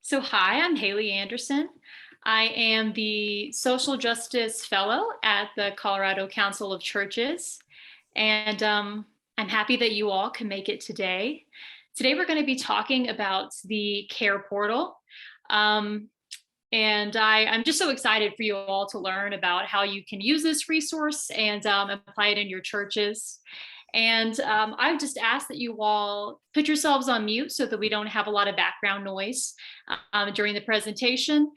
So, hi, I'm Haley Anderson. I am the Social Justice Fellow at the Colorado Council of Churches, and I'm happy that you all can make it today. Today, we're going to be talking about the Care Portal. Um, I'm just so excited for you all to learn about how you can use this resource and apply it in your churches. I would just ask that you all put yourselves on mute so that we don't have a lot of background noise during the presentation.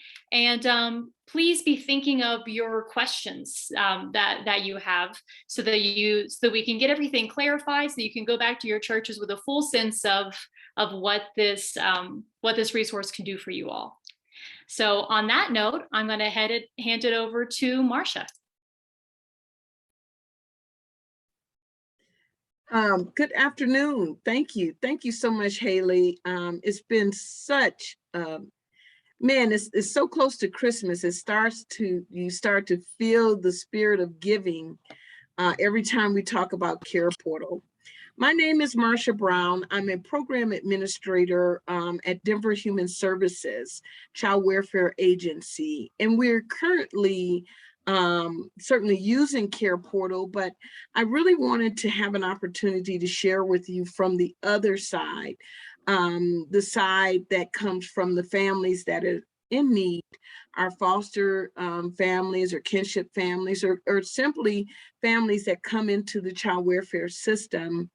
Please be thinking of your questions that you have so that we can get everything clarified, so you can go back to your churches with a full sense of what this resource can do for you all. So on that note, I'm going to hand it over to Marcia. Good afternoon. Thank you. Thank you so much, Haley. It's been such, man, it's so close to Christmas. You start to feel the spirit of giving every time we talk about CarePortal. My name is Marcia Brown. I'm a program administrator at Denver Human Services Child Welfare Agency, and we're currently certainly using CarePortal, but I really wanted to have an opportunity to share with you from the other side, the side that comes from the families that are in need, our foster families or kinship families, or simply families that come into the child welfare system.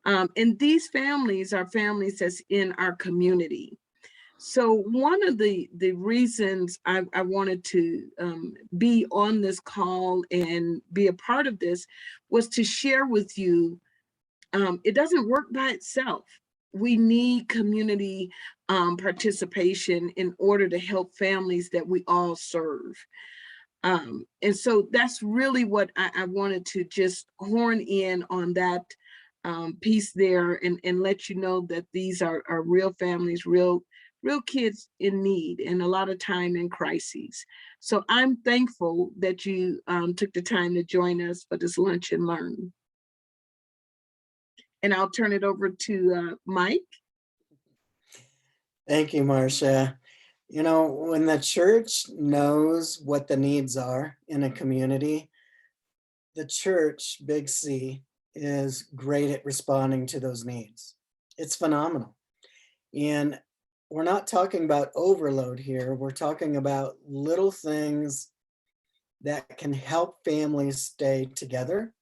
And these families are families that's in our community. So one of the reasons I wanted to be on this call and be a part of this was to share with you, it doesn't work by itself. We need community participation in order to help families that we all serve. And so that's really what I wanted to just horn in on that piece there and let you know that these are real families, real kids in need, and a lot of time in crises. So I'm thankful that you took the time to join us for this Lunch and Learn. And I'll turn it over to Mike. Thank you, Marcia. You know, when the church knows what the needs are in a community, the church, big C, is great at responding to those needs. It's phenomenal. And we're not talking about overload here. We're talking about little things that can help families stay together,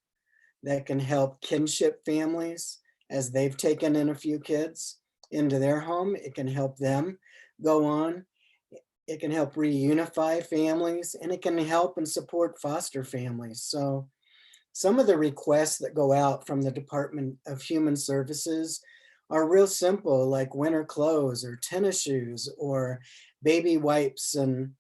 that can help kinship families as they've taken in a few kids into their home. It can help them go on. It can help reunify families, and it can help and support foster families. So some of the requests that go out from the Department of Human Services are real simple, like winter clothes or tennis shoes or baby wipes and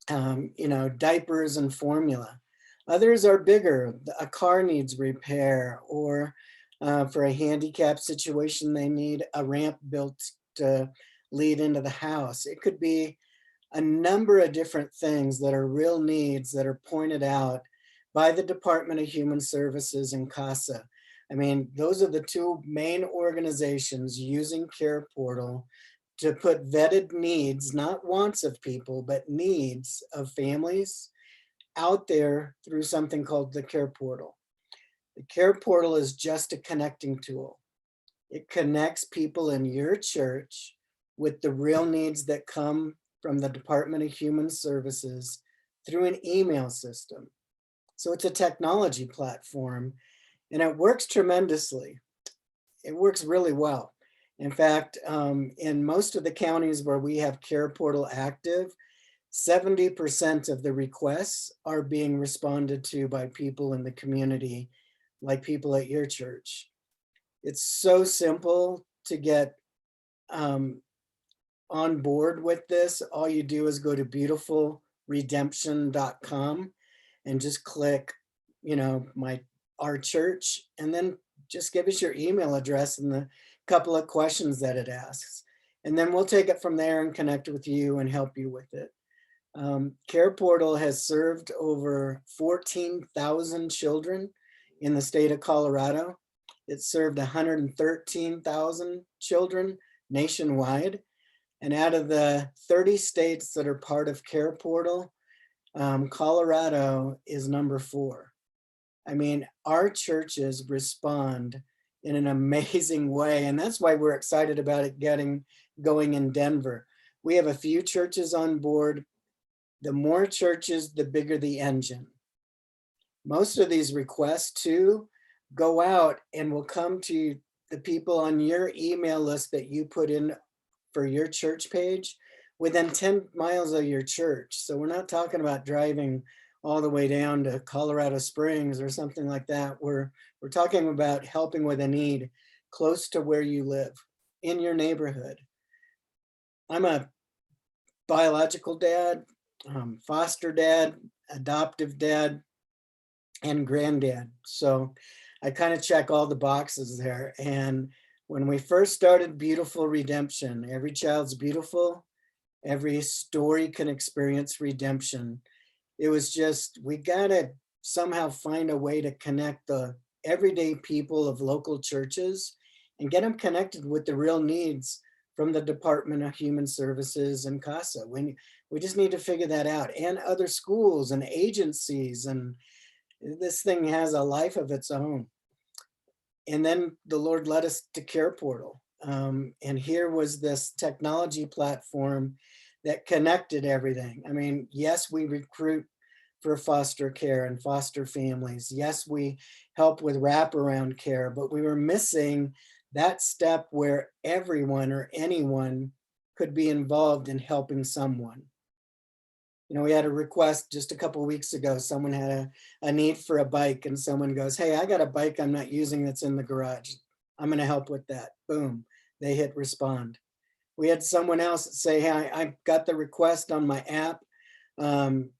diapers and formula. Others are bigger. A car needs repair, or for a handicap situation, they need a ramp built to lead into the house. It could be a number of different things that are real needs that are pointed out by the Department of Human Services and CASA. I mean, those are the two main organizations using CarePortal to put vetted needs, not wants of people, but needs of families out there through something called the CarePortal. The CarePortal is just a connecting tool. It connects people in your church with the real needs that come from the Department of Human Services through an email system. So it's a technology platform, and it works tremendously. It works really well. In fact, in most of the counties where we have CarePortal active, 70% of the requests are being responded to by people in the community, like people at your church. It's so simple to get on board with this. All you do is go to beautifulredemption.com and just click, our church, and then just give us your email address and the couple of questions that it asks. And then we'll take it from there and connect with you and help you with it. CarePortal has served over 14,000 children in the state of Colorado. It served 113,000 children nationwide. And out of the 30 states that are part of CarePortal, Colorado is number 4. I mean, our churches respond in an amazing way. And that's why we're excited about it going in Denver. We have a few churches on board. The more churches, the bigger the engine. Most of these requests too go out and will come to the people on your email list that you put in for your church page within 10 miles of your church. So we're not talking about driving all the way down to Colorado Springs or something like that. We're talking about helping with a need close to where you live, in your neighborhood. I'm a biological dad, foster dad, adoptive dad, and granddad. So I kind of check all the boxes there. And when we first started Beautiful Redemption, every child's beautiful, every story can experience redemption. It was just, we gotta somehow find a way to connect the everyday people of local churches and get them connected with the real needs from the Department of Human Services and CASA. We just need to figure that out, and other schools and agencies, and this thing has a life of its own. And then the Lord led us to CarePortal. And here was this technology platform that connected everything. I mean, yes, we recruit for foster care and foster families. Yes, we help with wraparound care, but we were missing that step where everyone or anyone could be involved in helping someone. You know, we had a request just a couple of weeks ago. Someone had a need for a bike, and someone goes, "Hey, I got a bike I'm not using that's in the garage. I'm going to help with that." Boom, they hit respond. We had someone else say, "Hey, I got the request on my app. I'm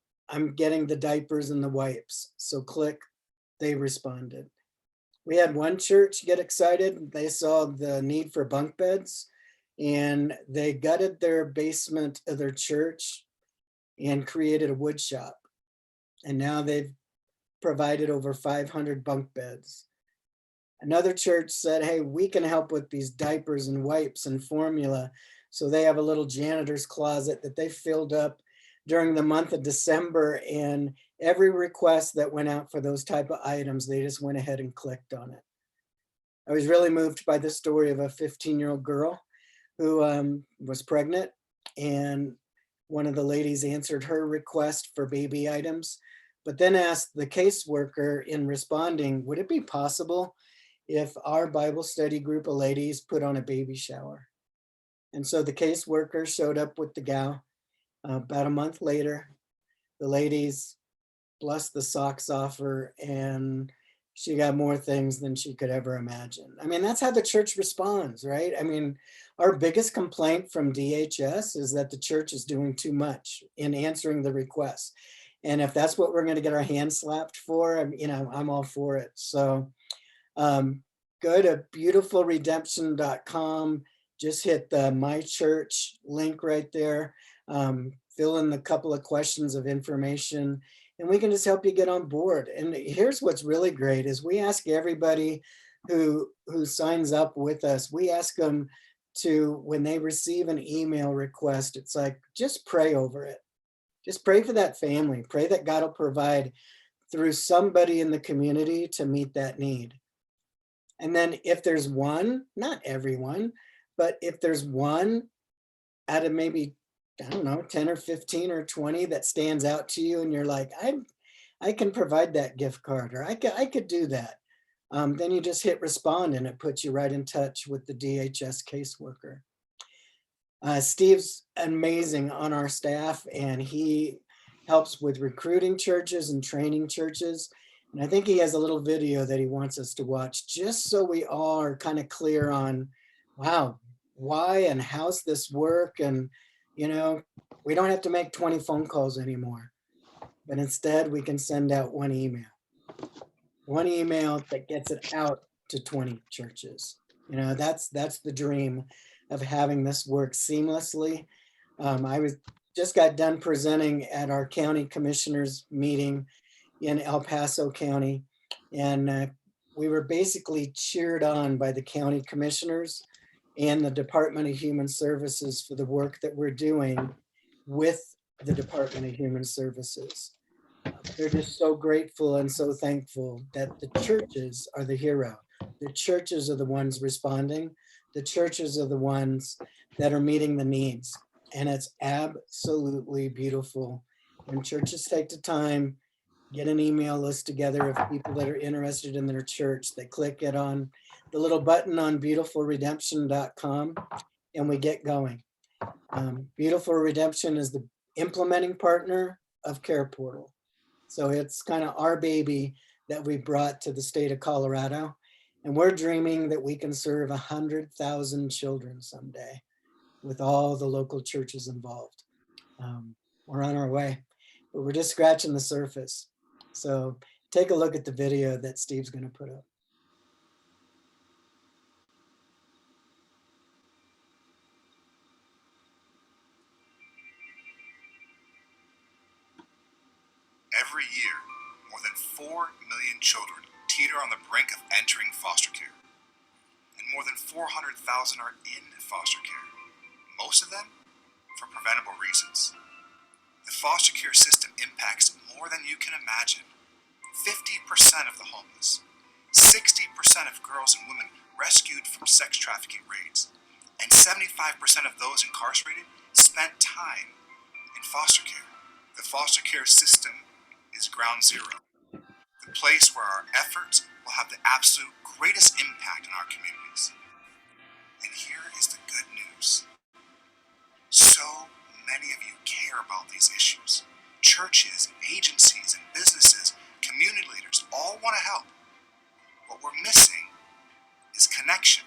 getting the diapers and the wipes." So click, they responded. We had one church get excited. They saw the need for bunk beds, and they gutted their basement of their church and created a wood shop. And now they've provided over 500 bunk beds. Another church said, "Hey, we can help with these diapers and wipes and formula." So they have a little janitor's closet that they filled up during the month of December, and every request that went out for those type of items, they just went ahead and clicked on it. I was really moved by the story of a 15-year-old girl who was pregnant, and one of the ladies answered her request for baby items, but then asked the caseworker in responding, "Would it be possible if our Bible study group of ladies put on a baby shower?" And so the caseworker showed up with the gal. About a month later, the ladies blessed the socks off her, and she got more things than she could ever imagine. I mean, that's how the church responds, right? I mean, our biggest complaint from DHS is that the church is doing too much in answering the requests. And if that's what we're going to get our hands slapped for, I'm all for it. So go to beautifulredemption.com. Just hit the My Church link right there. Fill in a couple of questions of information, and we can just help you get on board. And here's what's really great is we ask everybody who signs up with us, we ask them to, when they receive an email request, it's like, just pray over it. Just pray for that family. Pray that God will provide through somebody in the community to meet that need. And then if there's one, not everyone, but if there's one out of maybe, I don't know, 10 or 15 or 20 that stands out to you, and you're like, I can provide that gift card, or I could do that. Then you just hit respond, and it puts you right in touch with the DHS caseworker. Steve's amazing on our staff, and he helps with recruiting churches and training churches. And I think he has a little video that he wants us to watch, just so we all are kind of clear on, wow, why and how's this work? And, you know, we don't have to make 20 phone calls anymore, but instead we can send out one email that gets it out to 20 churches. You know, that's the dream of having this work seamlessly. I just got done presenting at our county commissioners meeting in El Paso County, and we were basically cheered on by the county commissioners and the Department of Human Services for the work that we're doing with the Department of Human Services. They're just so grateful and so thankful that the churches are the hero. The churches are the ones responding. The churches are the ones that are meeting the needs. And it's absolutely beautiful when churches take the time, get an email list together of people that are interested in their church. They click it on the little button on beautifulredemption.com and we get going. Beautiful Redemption is the implementing partner of CarePortal. So it's kind of our baby that we brought to the state of Colorado. And we're dreaming that we can serve 100,000 children someday with all the local churches involved. We're on our way, but we're just scratching the surface. So take a look at the video that Steve's going to put up. Every year, more than 4 million children teeter on the brink of entering foster care, and more than 400,000 are in foster care, most of them for preventable reasons. The foster care system impacts more than you can imagine. 50% of the homeless, 60% of girls and women rescued from sex trafficking raids, and 75% of those incarcerated spent time in foster care. The foster care system is ground zero, the place where our efforts will have the absolute greatest impact in our communities. And here is the good news. So many of you care about these issues. Churches, agencies, and businesses, community leaders all want to help. What we're missing is connection,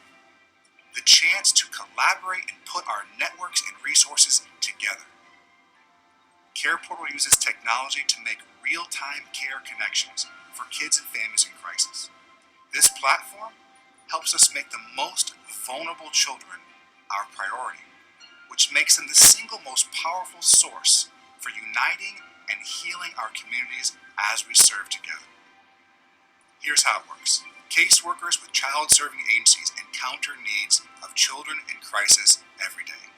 the chance to collaborate and put our networks and resources together. CarePortal uses technology to make real-time care connections for kids and families in crisis. This platform helps us make the most vulnerable children our priority, which makes them the single most powerful source for uniting and healing our communities as we serve together. Here's how it works. Caseworkers with child-serving agencies encounter needs of children in crisis every day.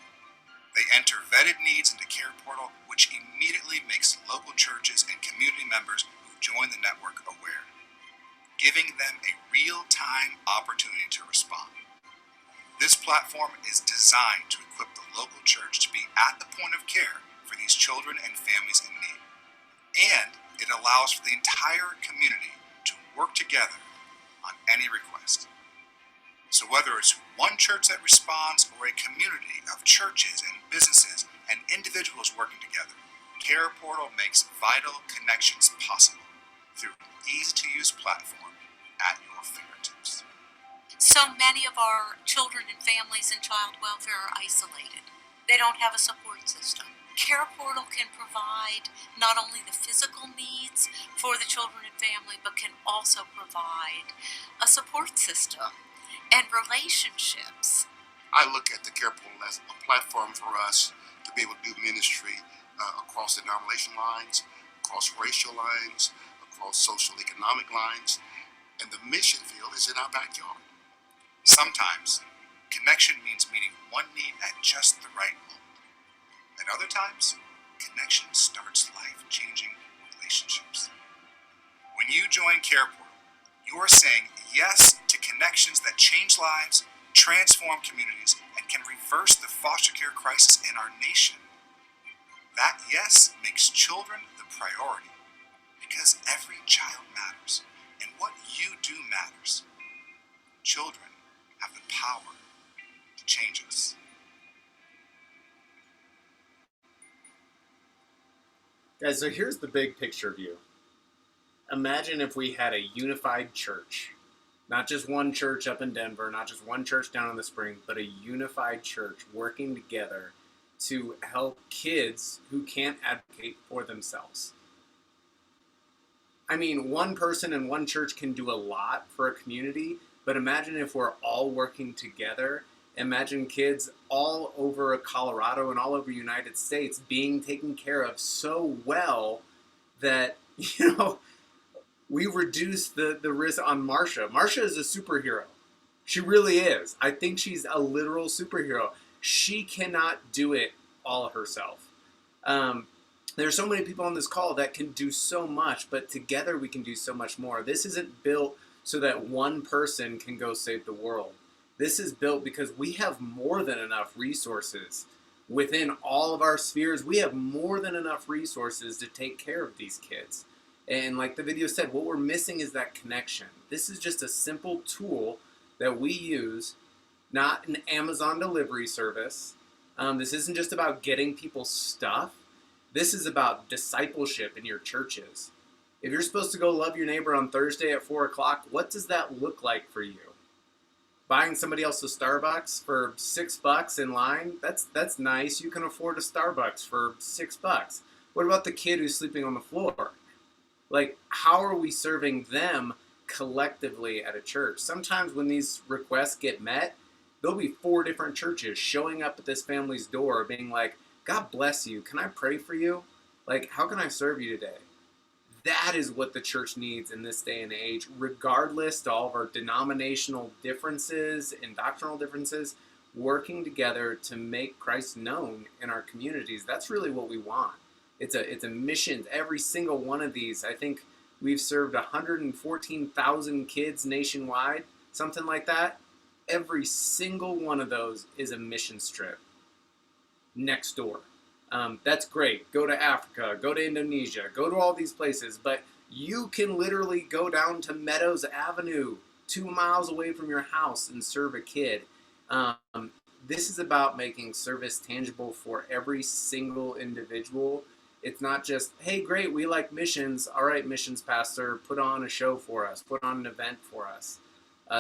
They enter vetted needs into CarePortal, which immediately makes local churches and community members who join the network aware, giving them a real-time opportunity to respond. This platform is designed to equip the local church to be at the point of care for these children and families in need. And it allows for the entire community to work together on any request. So whether it's one church that responds or a community of churches and businesses and individuals working together, CarePortal makes vital connections possible through an easy-to-use platform at your fingertips. So many of our children and families in child welfare are isolated. They don't have a support system. CarePortal can provide not only the physical needs for the children and family, but can also provide a support system and relationships. I look at the CarePortal as a platform for us to be able to do ministry across denomination lines, across racial lines, across social economic lines, and the mission field is in our backyard. Sometimes, connection means meeting one need at just the right moment. At other times, connection starts life-changing relationships. When you join CarePortal, you are saying yes to connections that change lives, transform communities, and can reverse the foster care crisis in our nation. That yes makes children the priority, because every child matters, and what you do matters. Children have the power to change us. Guys, so here's the big picture view. Imagine if we had a unified church. Not just one church up in Denver, not just one church down in the Spring, but a unified church working together to help kids who can't advocate for themselves. I mean, one person in one church can do a lot for a community, but imagine if we're all working together. Imagine kids all over Colorado and all over the United States being taken care of so well that, we reduce the risk on Marsha. Marsha is a superhero. She really is. I think she's a literal superhero. She cannot do it all herself. There's so many people on this call that can do so much, but together we can do so much more. This isn't built so that one person can go save the world. This is built because we have more than enough resources within all of our spheres. We have more than enough resources to take care of these kids. And like the video said, what we're missing is that connection. This is just a simple tool that we use, not an Amazon delivery service. This isn't just about getting people stuff. This is about discipleship in your churches. If you're supposed to go love your neighbor on Thursday at 4 o'clock, what does that look like for you? Buying somebody else a Starbucks for $6 in line? That's nice. You can afford a Starbucks for $6. What about the kid who's sleeping on the floor? Like, how are we serving them collectively at a church? Sometimes when these requests get met, there'll be 4 different churches showing up at this family's door being like, God bless you. Can I pray for you? Like, how can I serve you today? That is what the church needs in this day and age, regardless to all of our denominational differences and doctrinal differences, working together to make Christ known in our communities. That's really what we want. It's a mission. Every single one of these, I think we've served 114,000 kids nationwide, something like that. Every single one of those is a mission trip next door. That's great. Go to Africa, go to Indonesia, go to all these places, but you can literally go down to Meadows Avenue, 2 miles away from your house, and serve a kid. This is about making service tangible for every single individual. It's not just, hey, great, we like missions. All right, missions pastor, put on a show for us, put on an event for us.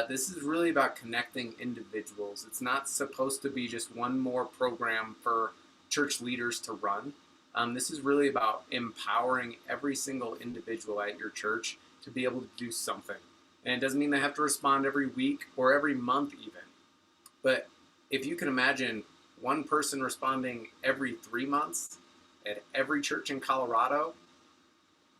This is really about connecting individuals. It's not supposed to be just one more program for church leaders to run. This is really about empowering every single individual at your church to be able to do something. And it doesn't mean they have to respond every week or every month even. But if you can imagine one person responding every 3 months at every church in Colorado,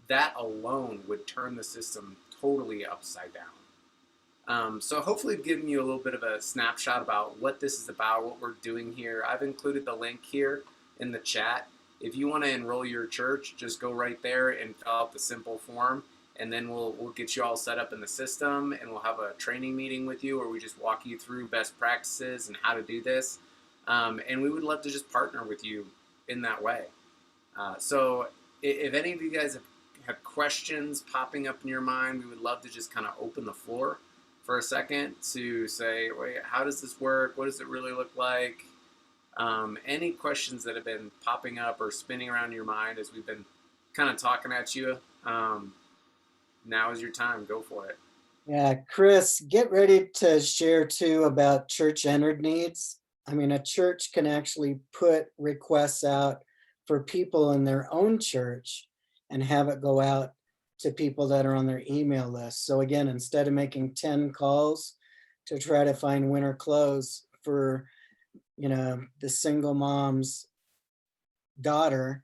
that alone would turn the system totally upside down. So hopefully I've given you a little bit of a snapshot about what this is about, what we're doing here. I've included the link here in the chat. If you want to enroll your church, just go right there and fill out the simple form, and then we'll get you all set up in the system, and we'll have a training meeting with you where we just walk you through best practices and how to do this. And we would love to just partner with you in that way. So if any of you guys have questions popping up in your mind, we would love to just kind of open the floor for a second to say, wait, how does this work? What does it really look like? Any questions that have been popping up or spinning around your mind as we've been kind of talking at you, now is your time. Go for it. Yeah, Chris, get ready to share too about church-entered needs. I mean, a church can actually put requests out for people in their own church and have it go out to people that are on their email list. So again, instead of making 10 calls to try to find winter clothes for, the single mom's daughter,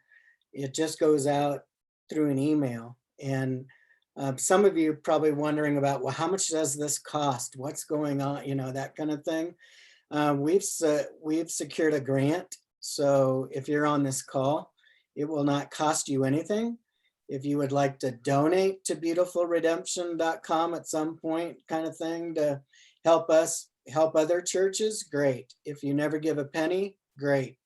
it just goes out through an email. And some of you are probably wondering about, well, how much does this cost? What's going on? That kind of thing. We've secured a grant. So if you're on this call, it will not cost you anything. If you would like to donate to beautifulredemption.com at some point, kind of thing, to help us help other churches, great. If you never give a penny, great.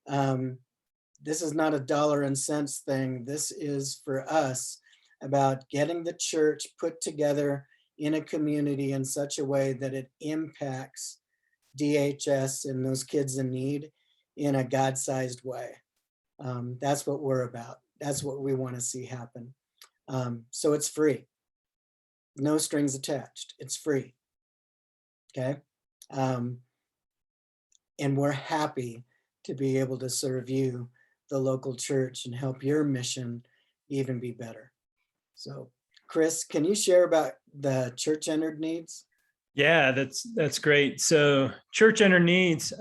This is not a dollar and cents thing. This is for us about getting the church put together in a community in such a way that it impacts DHS and those kids in need in a God-sized way. That's what we're about. That's what we want to see happen. So it's free. No strings attached. It's free. Okay. And we're happy to be able to serve you, the local church, and help your mission even be better. So Chris, can you share about the church-entered needs? Yeah, that's great. So church-entered needs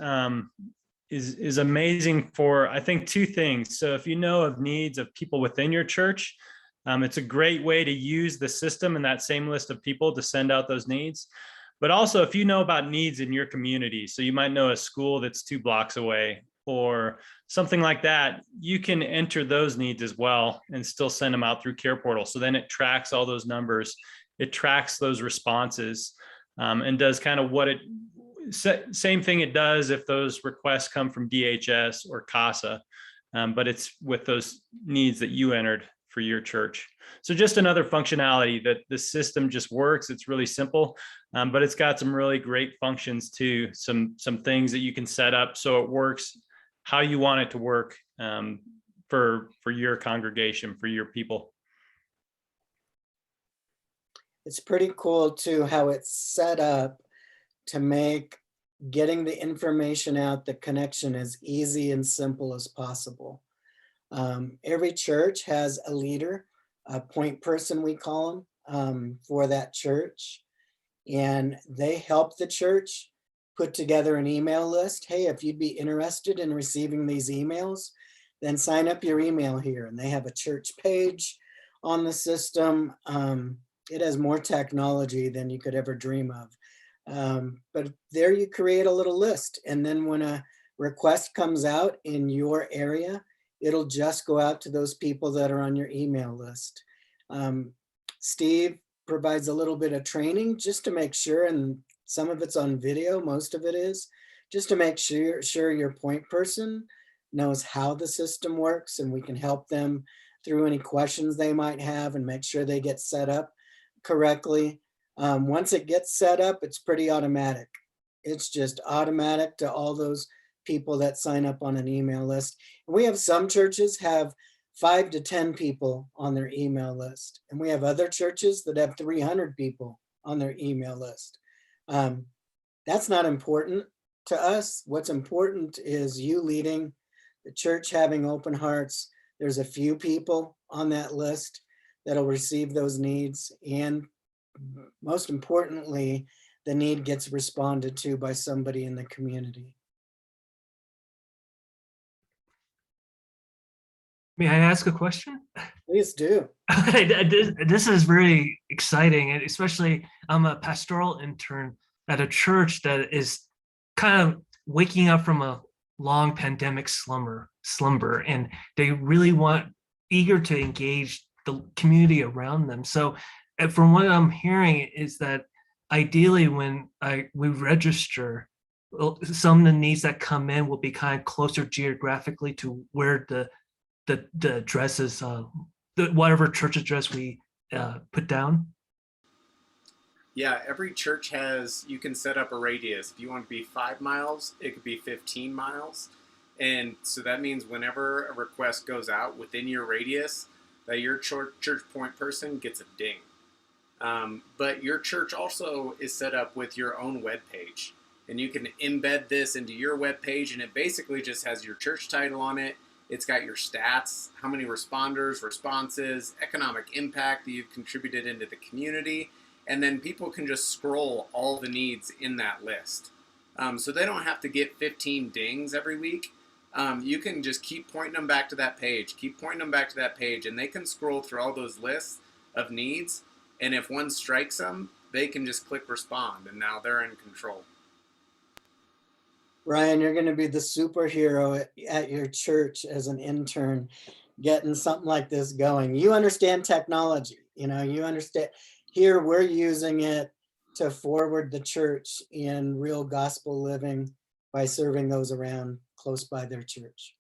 is amazing for, I think, 2 things. So if you know of needs of people within your church, it's a great way to use the system and that same list of people to send out those needs. But also, if you know about needs in your community, so you might know a school that's 2 blocks away or something like that, you can enter those needs as well and still send them out through CarePortal. So then it tracks all those numbers, it tracks those responses, and does kind of what it, same thing it does if those requests come from DHS or CASA, but it's with those needs that you entered for your church. So just another functionality that the system just works. It's really simple, but it's got some really great functions too. Some things that you can set up so it works how you want it to work, for your congregation, for your people. It's pretty cool too how it's set up to make getting the information out, the connection, as easy and simple as possible. Every church has a leader, a point person, we call them, for that church. And they help the church put together an email list. Hey, if you'd be interested in receiving these emails, then sign up your email here. And they have a church page on the system. It has more technology than you could ever dream of. But there you create a little list. And then when a request comes out in your area, it'll just go out to those people that are on your email list. Steve provides a little bit of training just to make sure, and some of it's on video, most of it is, just to make sure your point person knows how the system works, and we can help them through any questions they might have and make sure they get set up correctly. Once it gets set up, it's pretty automatic. It's just automatic to all those people that sign up on an email list. We have some churches have 5 to 10 people on their email list. And we have other churches that have 300 people on their email list. That's not important to us. What's important is you leading, the church having open hearts. There's a few people on that list that'll receive those needs. And most importantly, the need gets responded to by somebody in the community. May I ask a question? Please do. This is very exciting, and especially I'm a pastoral intern at a church that is kind of waking up from a long pandemic slumber, and they really eager to engage the community around them. So from what I'm hearing is that ideally when we register, some of the needs that come in will be kind of closer geographically to where the addresses, whatever church address we put down. Yeah, every church you can set up a radius. If you want to be 5 miles, it could be 15 miles. And so that means whenever a request goes out within your radius, that your church point person gets a ding. But your church also is set up with your own web page. And you can embed this into your web page, and it basically just has your church title on it. It's got your stats, how many responders, responses, economic impact that you've contributed into the community. And then people can just scroll all the needs in that list. So they don't have to get 15 dings every week. You can just keep pointing them back to that page, and they can scroll through all those lists of needs. And if one strikes them, they can just click respond, and now they're in control. Ryan, you're going to be the superhero at your church as an intern, getting something like this going. You understand technology, you understand. Here we're using it to forward the church in real gospel living by serving those around close by their church.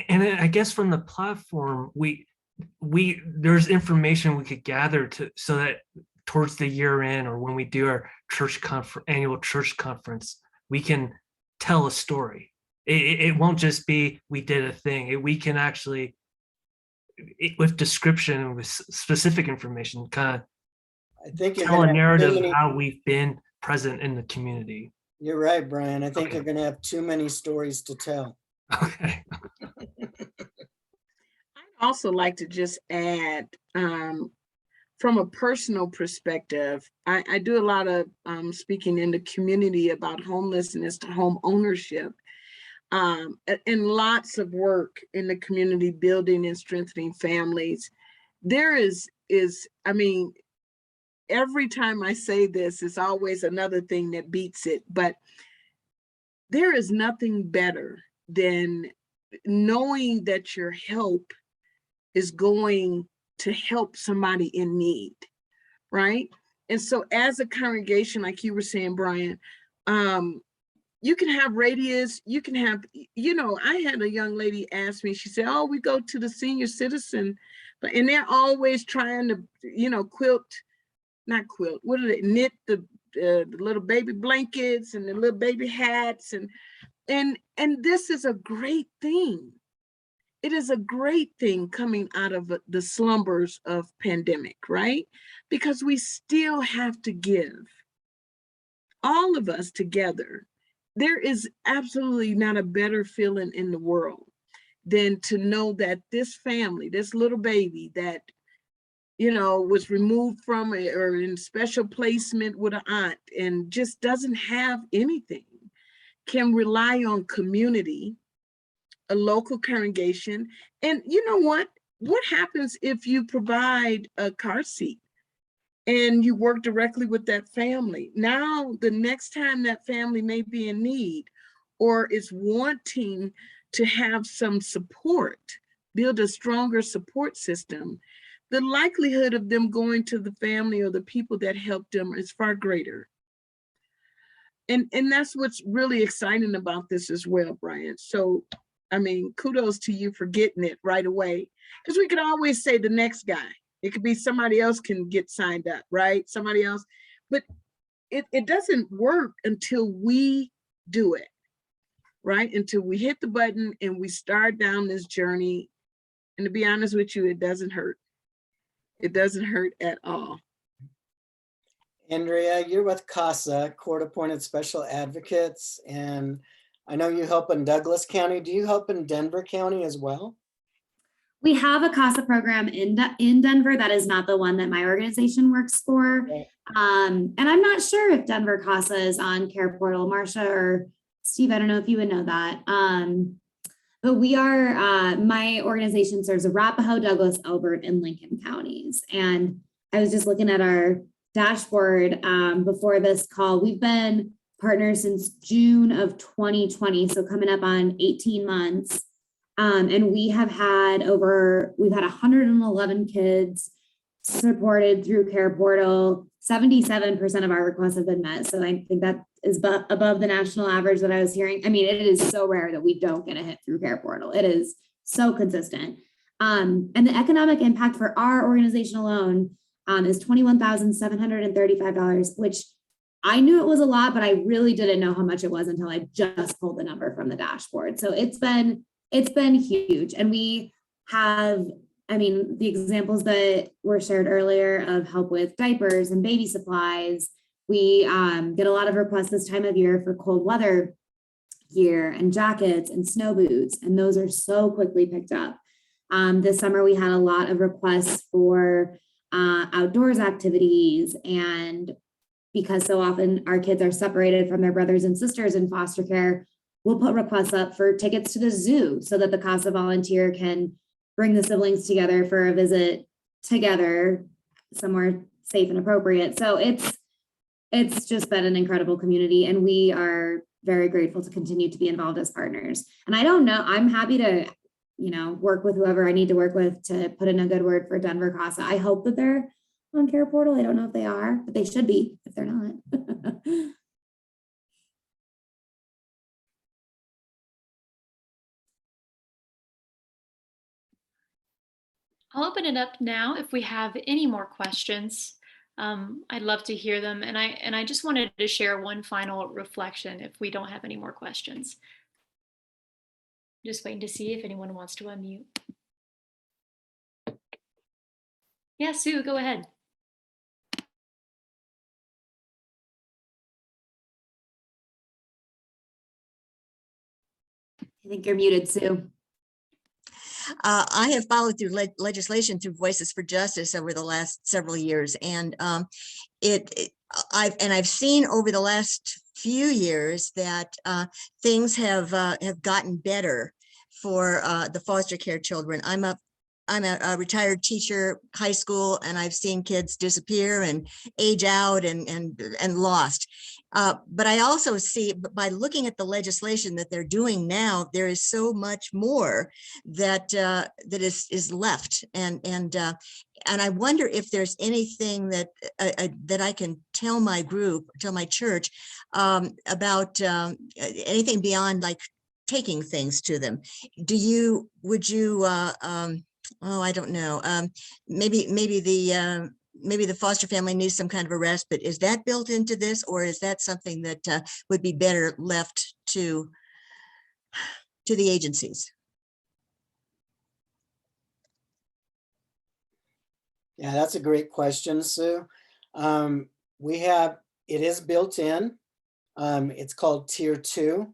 And I guess from the platform, there's information we could gather so that towards the year end, or when we do our annual church conference, we can tell a story. It won't just be we did a thing. We can actually, with description and with specific information, kind of tell a narrative of how we've been present in the community. You're right, Brian. I think you're going to have too many stories to tell. Okay. I'd also like to just add, from a personal perspective, I do a lot of speaking in the community about homelessness to home ownership, and lots of work in the community building and strengthening families. There is, I mean, every time I say this, it's always another thing that beats it. But there is nothing better than knowing that your help is going to help somebody in need, right? And so as a congregation, like you were saying, Brian, you can have radius, you can have, I had a young lady ask me, she said, oh, we go to the senior citizen, and they're always trying to, what are they, knit the little baby blankets and the little baby hats. And this is a great thing. It is a great thing coming out of the slumbers of pandemic, right? Because we still have to give, all of us together. There is absolutely not a better feeling in the world than to know that this family, this little baby that, was removed from or in special placement with an aunt and just doesn't have anything, can rely on community, a local congregation. And you know what? What happens if you provide a car seat and you work directly with that family? Now, the next time that family may be in need or is wanting to have some support, build a stronger support system, the likelihood of them going to the family or the people that helped them is far greater. And that's what's really exciting about this as well, Brian. So, I mean, kudos to you for getting it right away. Because we could always say the next guy. It could be somebody else can get signed up, right? Somebody else. But it doesn't work until we do it, right? Until we hit the button and we start down this journey. And to be honest with you, it doesn't hurt. It doesn't hurt at all. Andrea, you're with CASA, Court Appointed Special Advocates, and I know you help in Douglas County. Do you help in Denver County as well? We have a CASA program in Denver. That is not the one that my organization works for. Okay. And I'm not sure if Denver CASA is on CarePortal. Marcia or Steve, I don't know if you would know that. But we are, my organization serves Arapahoe, Douglas, Elbert, and Lincoln counties. And I was just looking at our dashboard before this call. We've been partners since June of 2020, so coming up on 18 months. And we've had 111 kids supported through CarePortal. 77% of our requests have been met. So I think that is above the national average that I was hearing. I mean, it is so rare that we don't get a hit through CarePortal. It is so consistent. And the economic impact for our organization alone is $21,735, which I knew it was a lot, but I really didn't know how much it was until I just pulled the number from the dashboard. So it's been huge. And we have, I mean, the examples that were shared earlier of help with diapers and baby supplies. We get a lot of requests this time of year for cold weather gear and jackets and snow boots, and those are so quickly picked up. This summer, we had a lot of requests for outdoors activities, and because so often our kids are separated from their brothers and sisters in foster care, we'll put requests up for tickets to the zoo so that the CASA volunteer can bring the siblings together for a visit together somewhere safe and appropriate. So it's just been an incredible community, and we are very grateful to continue to be involved as partners. And I don't know, I'm happy to, work with whoever I need to work with to put in a good word for Denver CASA. I hope that they're on CarePortal. I don't know if they are, but they should be if they're not. I'll open it up now if we have any more questions. I'd love to hear them. And I just wanted to share one final reflection if we don't have any more questions. Just waiting to see if anyone wants to unmute. Yeah, Sue, go ahead. I think you're muted, Sue. I have followed through legislation through Voices for Justice over the last several years, and I've seen over the last few years that things have gotten better for the foster care children. I'm a a retired teacher, high school, and I've seen kids disappear and age out and lost. But I also see, by looking at the legislation that they're doing now, there is so much more that that is left, and I wonder if there's anything that that I can tell my group, tell my church about anything beyond like taking things to them. Would you? Oh, I don't know. Maybe the foster family needs some kind of a respite. Is that built into this, or is that something that would be better left to the agencies? Yeah, that's a great question, Sue. It is built in. It's called Tier 2.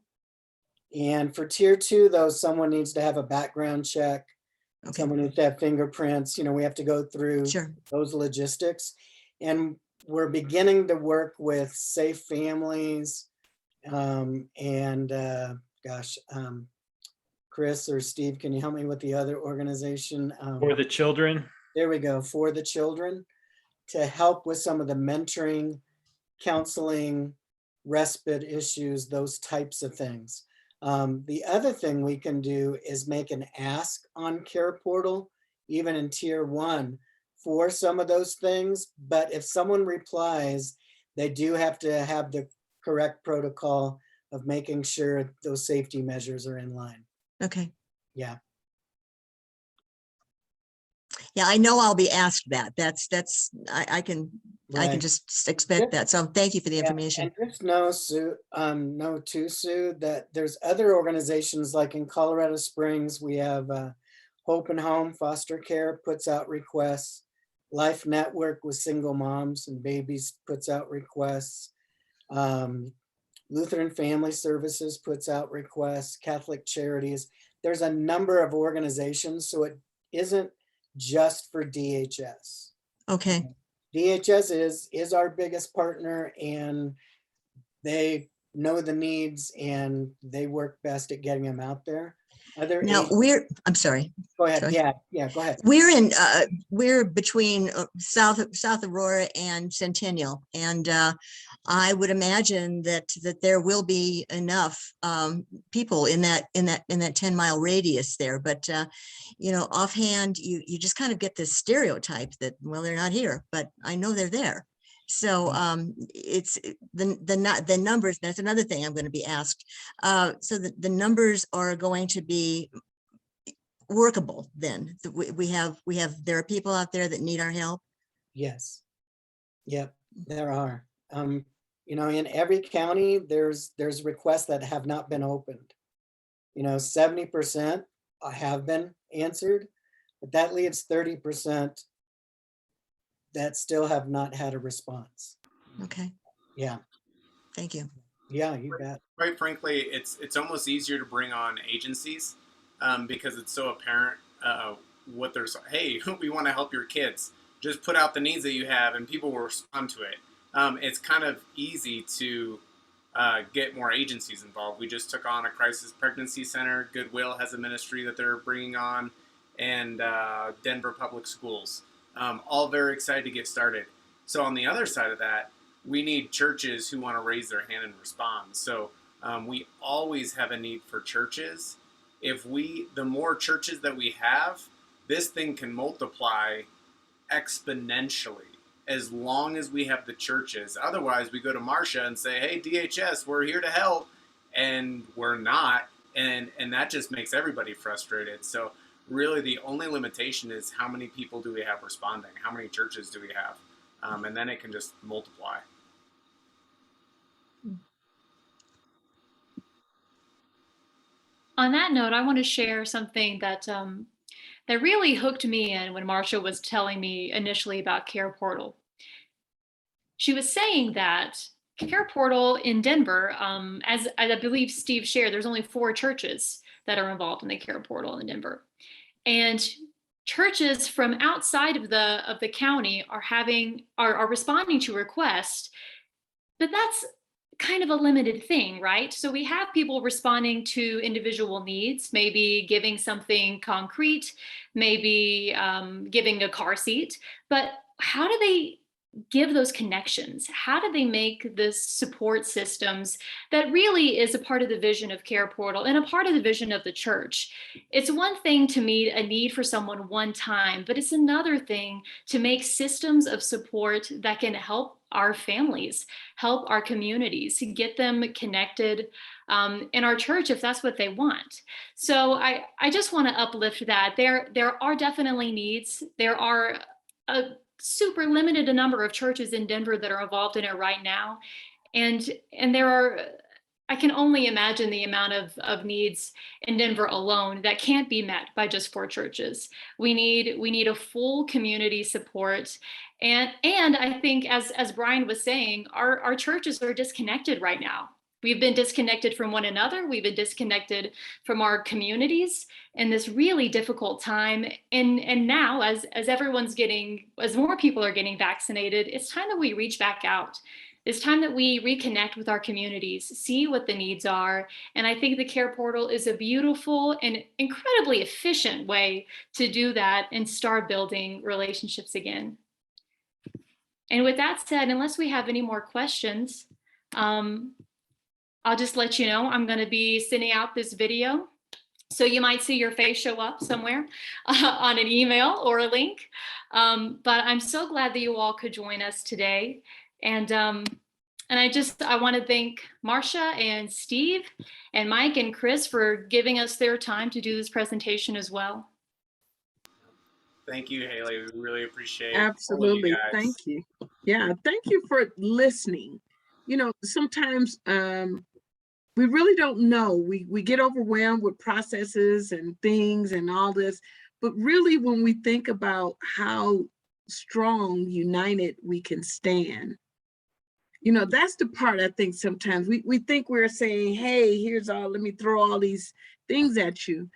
And for Tier 2, though, someone needs to have a background check. Okay. Someone needs to have fingerprints. We have to go through Sure. those logistics. And we're beginning to work with Safe Families Chris or Steve, can you help me with the other organization? For the children. There we go, For the Children, to help with some of the mentoring, counseling, respite issues, those types of things. The other thing we can do is make an ask on CarePortal, even in Tier 1, for some of those things. But if someone replies, they do have to have the correct protocol of making sure those safety measures are in line. Okay. Yeah. Yeah, I know I'll be asked that. I can Right. just expect that. So thank you for the Yeah, information. and just know, Sue, Sue, that there's other organizations like in Colorado Springs, we have Hope and Home Foster Care puts out requests. Life Network with single moms and babies puts out requests. Lutheran Family Services puts out requests, Catholic Charities. There's a number of organizations, so it isn't just for DHS. Okay. DHS is our biggest partner, and they know the needs and they work best at getting them out there. Now I'm sorry. Go ahead. Sorry. Yeah, go ahead. We're between South Aurora and Centennial, and I would imagine that there will be enough people in that 10-mile radius there. But offhand, you just kind of get this stereotype that, well, they're not here, but I know they're there. So it's the numbers. That's another thing I'm going to be asked. So the numbers are going to be workable then. There are people out there that need our help. Yes. Yep, there are. In every county, there's requests that have not been opened. 70% have been answered, but that leaves 30% that still have not had a response. Okay. Yeah. Thank you. Yeah, you bet. Quite frankly, it's almost easier to bring on agencies because it's so apparent what there's. Hey, we want to help your kids. Just put out the needs that you have, and people will respond to it. It's kind of easy to get more agencies involved. We just took on a crisis pregnancy center. Goodwill has a ministry that they're bringing on, and Denver Public Schools. All very excited to get started. So on the other side of that, we need churches who want to raise their hand and respond. So we always have a need for churches. The more churches that we have, this thing can multiply exponentially as long as we have the churches. Otherwise, we go to Marcia and say, hey, DHS, we're here to help, and we're not. And that just makes everybody frustrated. So really the only limitation is how many people do we have responding? How many churches do we have? And then it can just multiply. On that note, I want to share something that that really hooked me in when Marcia was telling me initially about CarePortal. She was saying that CarePortal in Denver, as I believe Steve shared, there's only 4 churches that are involved in the CarePortal in Denver, and churches from outside of the county are responding to requests, but that's kind of a limited thing, right? So we have people responding to individual needs, maybe giving something concrete, maybe giving a car seat, but how do they give those connections? How do they make this support systems that really is a part of the vision of CarePortal and a part of the vision of the church? It's one thing to meet a need for someone one time, but it's another thing to make systems of support that can help our families, help our communities, get them connected in our church if that's what they want. So I just want to uplift that. There are definitely needs. There are a super limited a number of churches in Denver that are involved in it right now. And there are, I can only imagine the amount of needs in Denver alone that can't be met by just 4 churches. We need a full community support. And I think as Brian was saying, our churches are disconnected right now. We've been disconnected from one another. We've been disconnected from our communities in this really difficult time. And now as more people are getting vaccinated, it's time that we reach back out. It's time that we reconnect with our communities, see what the needs are. And I think the CarePortal is a beautiful and incredibly efficient way to do that and start building relationships again. And with that said, unless we have any more questions, I'll just let you know I'm going to be sending out this video. So you might see your face show up somewhere on an email or a link. But I'm so glad that you all could join us today. And I want to thank Marcia and Steve and Mike and Chris for giving us their time to do this presentation as well. Thank you, Haley. We really appreciate Absolutely. all of you guys. Thank you. Yeah, thank you for listening. You know, sometimes we really don't know. We get overwhelmed with processes and things and all this, but really when we think about how strong, united we can stand, you know, that's the part I think sometimes we think we're saying, hey, let me throw all these things at you.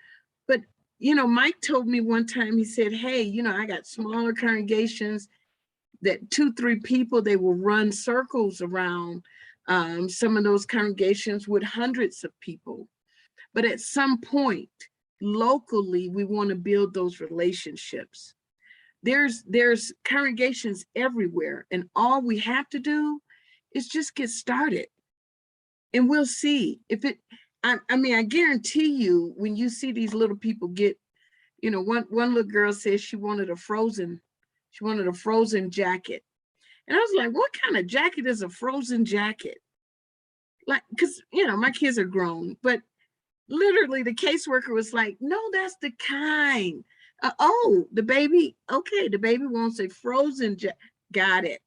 But, you know, Mike told me one time, he said, hey, you know, I got smaller congregations that 2-3 people, they will run circles around some of those congregations with hundreds of people. But at some point, locally, we want to build those relationships. There's congregations everywhere, and all we have to do is just get started. And we'll see if it, I mean, I guarantee you, when you see these little people get, you know, one little girl says she wanted a frozen jacket. And I was like, what kind of jacket is a frozen jacket? Like, because, you know, my kids are grown, but literally the caseworker was like, no, that's the kind. Oh, the baby, okay, the baby wants a frozen jacket. Got it.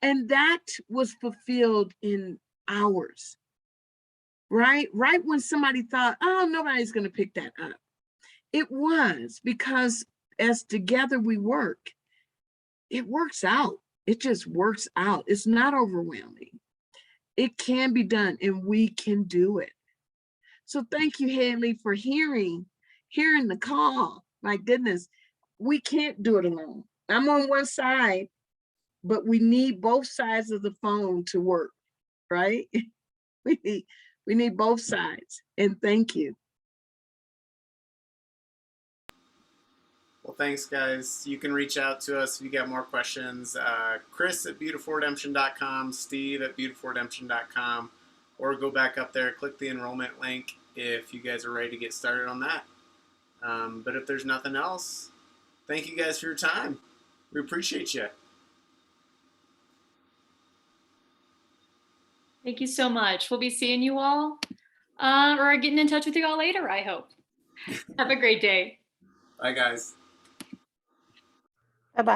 And that was fulfilled in hours, right? Right when somebody thought, oh, nobody's going to pick that up. It was, because as together we work, it works out. It just works out. It's not overwhelming. It can be done, and we can do it. So thank you, Haley, for hearing the call. My goodness, we can't do it alone. I'm on one side, but we need both sides of the phone to work, right? We need both sides, and thank you. Well, thanks, guys. You can reach out to us if you got more questions. Chris at beautifulredemption.com, Steve at beautifulredemption.com, or go back up there, click the enrollment link if you guys are ready to get started on that. But if there's nothing else, thank you guys for your time. We appreciate you. Thank you so much. We'll be seeing you all or getting in touch with you all later, I hope. Have a great day. Bye, guys.